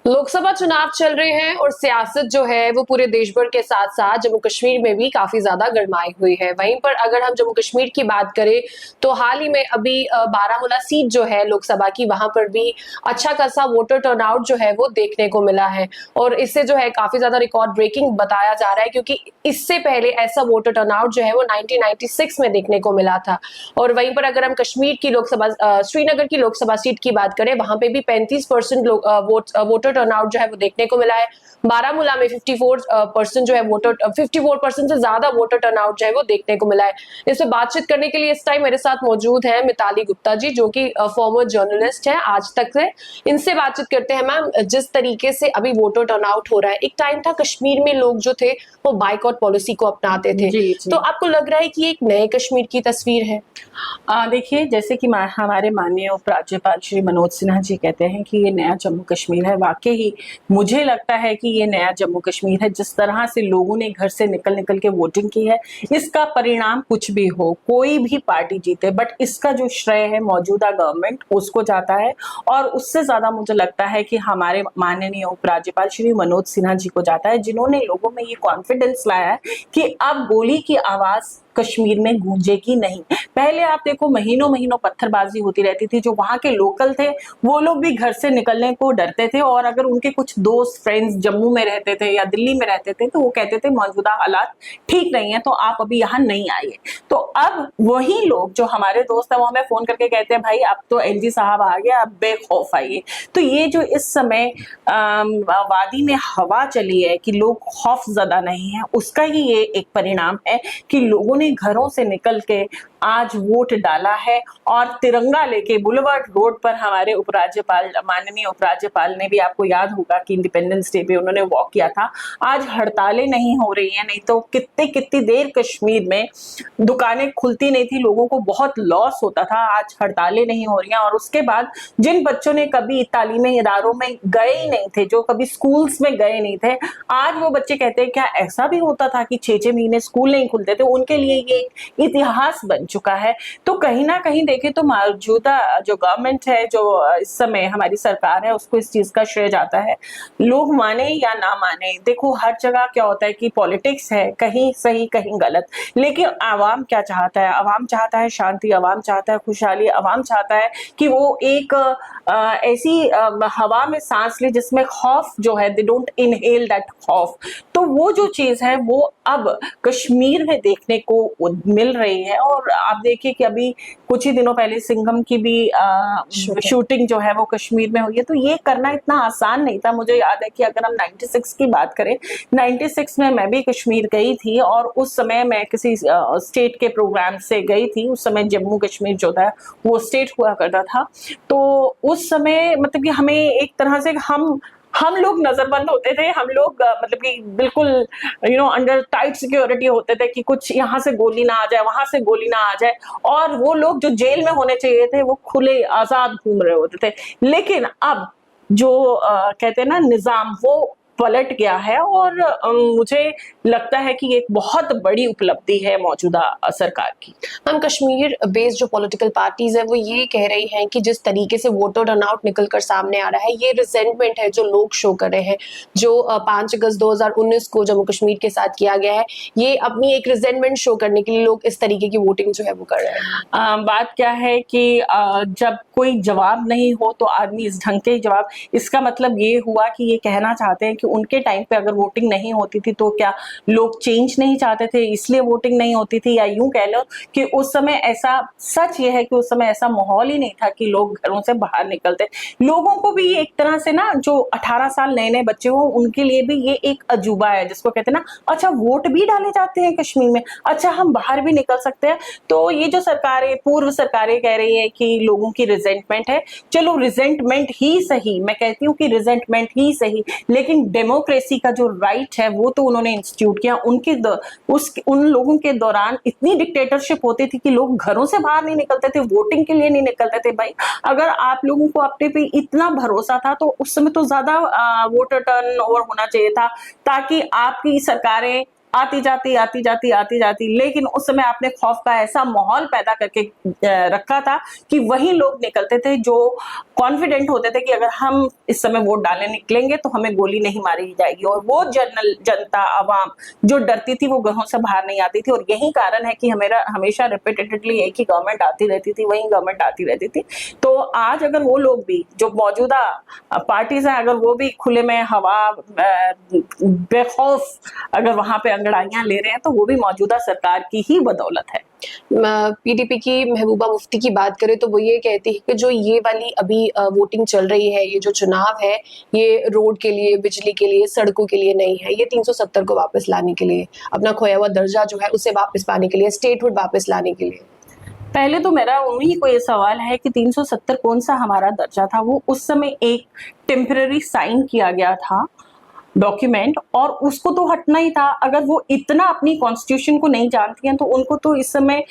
लोकसभा चुनाव चल रहे हैं और सियासत जो है वो पूरे देश भर के साथ साथ जम्मू कश्मीर में भी काफी ज्यादा गरमाई हुई है। वहीं पर अगर हम जम्मू कश्मीर की बात करें तो हाल ही में अभी बारामूला सीट जो है लोकसभा की, वहां पर भी अच्छा खासा वोटर टर्नआउट जो है वो देखने को मिला है और इससे जो है काफी ज्यादा रिकॉर्ड ब्रेकिंग बताया जा रहा है, क्योंकि इससे पहले ऐसा वोटर टर्नआउट जो है वो 1996 में देखने को मिला था। और वहीं पर अगर हम कश्मीर की लोकसभा श्रीनगर की लोकसभा सीट की बात करें, वहां पे भी 35% वोटर टर्नआउट जो है वो देखने को मिला है। बारामूला में 54% जो है वोटर 54% से ज्यादा वोटर टर्नआउट जो है वो देखने को मिला है। इस पर बातचीत करने के लिए इस टाइम मेरे साथ मौजूद है मिताली गुप्ता जी, जो कि फॉर्मर जर्नलिस्ट है आज तक से। इनसे बातचीत करते हैं। मैम, जिस तरीके से अभी वोटर टर्नआउट हो रहा है, एक टाइम था कश्मीर में लोग जो थे वो बाइकआउट पॉलिसी को अपनाते थे, जी। तो आपको लग रहा है कि एक नए कश्मीर की तस्वीर है? देखिए, जैसे कि हमारे माननीय उपराज्यपाल श्री मनोज सिन्हा जी कहते हैं कि ये नया जम्मू कश्मीर है। वाकई ही मुझे लगता है कि ये नया जम्मू कश्मीर है। जिस तरह से लोगों ने घर से निकल निकल के वोटिंग की है, इसका परिणाम कुछ भी हो, कोई भी पार्टी जीते, बट इसका जो श्रेय है मौजूदा गवर्नमेंट उसको जाता है। और उससे ज्यादा मुझे लगता है कि हमारे माननीय उपराज्यपाल श्री मनोज सिन्हा जी को जाता है, जिन्होंने लोगों में ये कॉन्फिडेंस लाया है कि अब गोली की आवाज कश्मीर में गूंजेगी नहीं। पहले आप देखो, महीनों महीनों पत्थरबाजी होती रहती थी। जो वहां के लोकल थे वो लोग भी घर से निकलने को डरते थे, और अगर उनके कुछ दोस्त फ्रेंड्स जम्मू में रहते थे या दिल्ली में रहते थे तो वो कहते थे मौजूदा हालात ठीक नहीं है, तो आप अभी यहाँ नहीं आइए। तो अब वही लोग जो हमारे दोस्त है वो हमें फोन करके कहते हैं भाई अब तो एलजी साहब आ गया, अब बेखौफ आइए। तो ये जो इस समय वादी में हवा चली है कि लोग खौफ ज़्यादा नहीं है, उसका ही ये एक परिणाम है कि लोगों ने घरों से निकल के आज वोट डाला है। और तिरंगा लेके बुलेवार्ड रोड पर हमारे उपराज्यपाल, माननीय उपराज्यपाल ने भी, आपको याद होगा कि इंडिपेंडेंस डे पे उन्होंने वॉक किया था। आज हड़तालें नहीं हो रही हैं, नहीं तो कितनी कितनी देर कश्मीर में दुकानें खुलती नहीं थी, लोगों को बहुत लॉस होता था। आज हड़तालें नहीं हो रही हैं। और उसके बाद जिन बच्चों ने कभी तालीमी इदारों में गए ही नहीं थे, जो कभी स्कूल्स में गए नहीं थे, आज वो बच्चे कहते हैं क्या ऐसा भी होता था कि 6-6 महीने स्कूल नहीं खुलते थे। उनके लिए ये एक इतिहास बन चुका है। तो कहीं ना कहीं देखें तो मौजूदा जो गवर्नमेंट है, जो इस समय हमारी सरकार है, उसको इस चीज का श्रेय जाता है। लोग माने या ना माने, देखो हर जगह क्या होता है कि पॉलिटिक्स है, कहीं सही कहीं गलत, लेकिन आवाम क्या चाहता है? आवाम चाहता है शांति, आवाम चाहता है खुशहाली, आवाम चाहता है कि वो एक ऐसी हवा में सांस ले जिसमें खौफ जो है, दे डोंट इनहेल दैट खौफ। तो वो जो चीज है वो अब कश्मीर में देखने को मिल रही है। और आप देखिए कि अभी कुछ ही दिनों पहले सिंघम की भी शूटिंग जो है वो कश्मीर में हुई है। तो ये करना इतना आसान नहीं था। मुझे याद है कि अगर हम 96 की बात करें, 96 में मैं भी कश्मीर गई थी, और उस समय मैं किसी स्टेट के प्रोग्राम से गई थी। उस समय जम्मू कश्मीर जो था वो स्टेट हुआ करता था। तो उस समय मतलब कि हमें एक तरह से हम लोग नजरबंद होते थे। हम लोग मतलब कि बिल्कुल अंडर टाइट सिक्योरिटी होते थे कि कुछ यहाँ से गोली ना आ जाए, वहां से गोली ना आ जाए। और वो लोग जो जेल में होने चाहिए थे वो खुले आजाद घूम रहे होते थे। लेकिन अब जो कहते हैं ना निजाम, वो पलट गया है। और मुझे लगता है कि एक बहुत बड़ी उपलब्धि है मौजूदा सरकार की। हम कश्मीर बेस्ड जो पॉलिटिकल पार्टीज है वो ये कह रही हैं कि जिस तरीके से वोटर टर्नआउट निकल कर सामने आ रहा है, ये रिजेंटमेंट है जो लोग शो कर रहे हैं, जो 5 अगस्त 2019 को जम्मू कश्मीर के साथ किया गया है। ये अपनी एक रिजेंटमेंट शो करने के लिए लोग इस तरीके की वोटिंग जो है वो कर रहे हैं। बात क्या है कि जब कोई जवाब नहीं हो तो आदमी इस ढंग के ही जवाब, इसका मतलब ये हुआ कि ये कहना चाहते हैं कि उनके टाइम पे अगर वोटिंग नहीं होती थी तो क्या लोग चेंज नहीं चाहते थे इसलिए वोटिंग नहीं होती थी? या यूं कह लो कि उस समय ऐसा, सच ये है कि उस समय ऐसा माहौल ही नहीं था कि लोग घरों से बाहर निकलते। लोगों को भी एक तरह से ना, जो 18 साल नए नए बच्चे हो उनके लिए भी ये एक अजूबा है, जिसको कहते हैं ना, अच्छा वोट भी डाले जाते हैं कश्मीर में, अच्छा हम बाहर भी निकल सकते हैं। तो ये जो सरकारें, पूर्व सरकारें कह रही है कि लोगों की रिजेंटमेंट है, चलो रिजेंटमेंट ही सही, मैं कहती हूँ कि रिजेंटमेंट ही सही, लेकिन डेमोक्रेसी का जो राइट है वो तो उन्होंने इंस्टीट्यूट किया। उन लोगों के दौरान इतनी डिक्टेटरशिप होती थी कि लोग घरों से बाहर नहीं निकलते थे, वोटिंग के लिए नहीं निकलते थे। भाई अगर आप लोगों को अपने पे इतना भरोसा था तो उस समय तो ज्यादा वोटर टर्न ओवर होना चाहिए था, ताकि आपकी सरकारें आती जाती, लेकिन उस समय आपने खौफ का ऐसा माहौल पैदा करके रखा था कि वही लोग निकलते थे जो कॉन्फिडेंट होते थे कि अगर हम इस समय वोट डालने निकलेंगे तो हमें गोली नहीं मारी जाएगी, और वो जनता आवाम जो डरती थी वो घरों से बाहर नहीं आती थी। और यही कारण है कि हमेशा रिपीटेडली एक ही गवर्नमेंट आती रहती थी, वही गवर्नमेंट आती रहती थी। तो आज अगर वो लोग भी जो मौजूदा पार्टीज हैं, अगर वो भी खुले में हवा बेखौफ अगर वहां पे अंगड़ाइयां ले रहे हैं, तो वो भी मौजूदा सरकार की ही बदौलत है। पीडीपी की महबूबा मुफ्ती की बात करें तो वो ये कहती है कि जो ये वाली अभी वोटिंग चल रही है, ये जो चुनाव है, ये रोड के लिए, बिजली के लिए, सड़कों के लिए नहीं है, ये 370 को वापस लाने के लिए, अपना खोया हुआ दर्जा जो है उसे वापस पाने के लिए, स्टेटहुड वापस लाने के लिए। पहले तो मेरा उन्हीं को ये सवाल है कि 370 कौन सा हमारा दर्जा था? वो उस समय एक टेम्पररी साइन किया गया था डॉक्यूमेंट, और उसको तो हटना ही था। अगर वो इतना अपनी कॉन्स्टिट्यूशन को नहीं जानती हैं तो उनको तो इस समय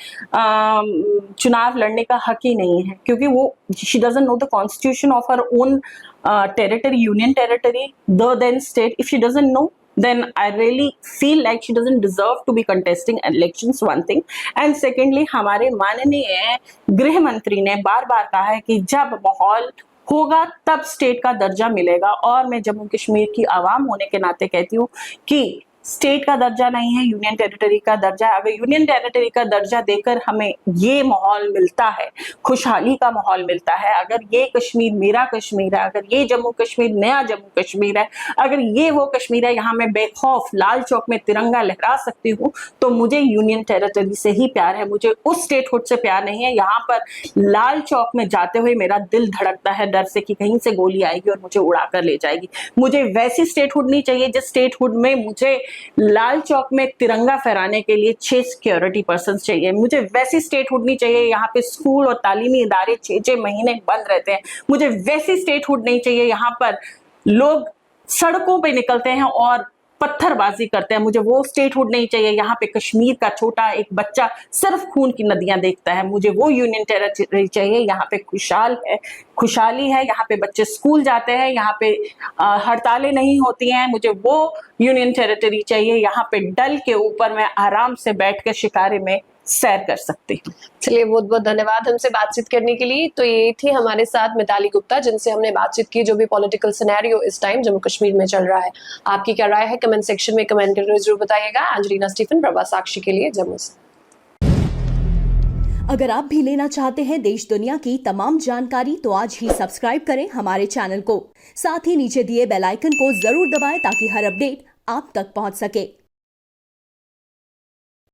चुनाव लड़ने का हक ही नहीं है, क्योंकि वो she doesn't know the constitution of her own territory, union territory, the then state. If she doesn't know, then I really feel like she doesn't deserve to be contesting elections, one thing. And secondly, हमारे माननीय गृह मंत्री ने बार बार कहा है कि जब माहौल होगा तब स्टेट का दर्जा मिलेगा, और मैं जम्मू कश्मीर की आवाम होने के नाते कहती हूँ कि स्टेट का दर्जा नहीं है, यूनियन टेरिटरी का दर्जा है। अगर यूनियन टेरिटरी का दर्जा देकर हमें ये माहौल मिलता है, खुशहाली का माहौल मिलता है, अगर ये कश्मीर मेरा कश्मीर है, अगर ये जम्मू कश्मीर नया जम्मू कश्मीर है, अगर ये वो कश्मीर है यहाँ मैं बेखौफ लाल चौक में तिरंगा लहरा सकती हूँ, तो मुझे यूनियन टेरिटरी से ही प्यार है, मुझे उस स्टेटहुड से प्यार नहीं है। यहाँ पर लाल चौक में जाते हुए मेरा दिल धड़कता है डर से कि कहीं से गोली आएगी और मुझे उड़ा कर ले जाएगी। मुझे वैसी स्टेटहुड नहीं चाहिए जिस स्टेटहुड में मुझे लाल चौक में तिरंगा फहराने के लिए 6 सिक्योरिटी पर्सन चाहिए। मुझे वैसी स्टेटहुड नहीं चाहिए यहाँ पे स्कूल और तालीमी इदारे 6-6 महीने बंद रहते हैं। मुझे वैसी स्टेटहुड नहीं चाहिए यहाँ पर लोग सड़कों पे निकलते हैं और पत्थरबाजी करते हैं। मुझे वो स्टेटहुड नहीं चाहिए यहाँ पे कश्मीर का छोटा एक बच्चा सिर्फ खून की नदियां देखता है। मुझे वो यूनियन टेरिटरी चाहिए यहाँ पे खुशहाली है, यहाँ पे बच्चे स्कूल जाते हैं, यहाँ पे हड़तालें नहीं होती हैं। मुझे वो यूनियन टेरिटरी चाहिए यहाँ पे डल के ऊपर मैं आराम से बैठ कर शिकारे में सैर कर सकती हूँ। चलिए, बहुत बहुत धन्यवाद हमसे बातचीत करने के लिए। तो ये थी हमारे साथ मिताली गुप्ता, जिनसे हमने बातचीत की जो भी पॉलिटिकल सिनेरियो इस टाइम जम्मू कश्मीर में चल रहा है। आपकी क्या राय है कमेंट सेक्शन में कमेंट करके जरूर बताइएगा। एंजेलिना स्टीफन, प्रभा साक्षी के लिए जम्मू से। अगर आप भी लेना चाहते हैं देश दुनिया की तमाम जानकारी तो आज ही सब्सक्राइब करें हमारे चैनल को। साथ ही नीचे दिए बेल आइकन को जरूर दबाएं ताकि हर अपडेट आप तक पहुंच सके।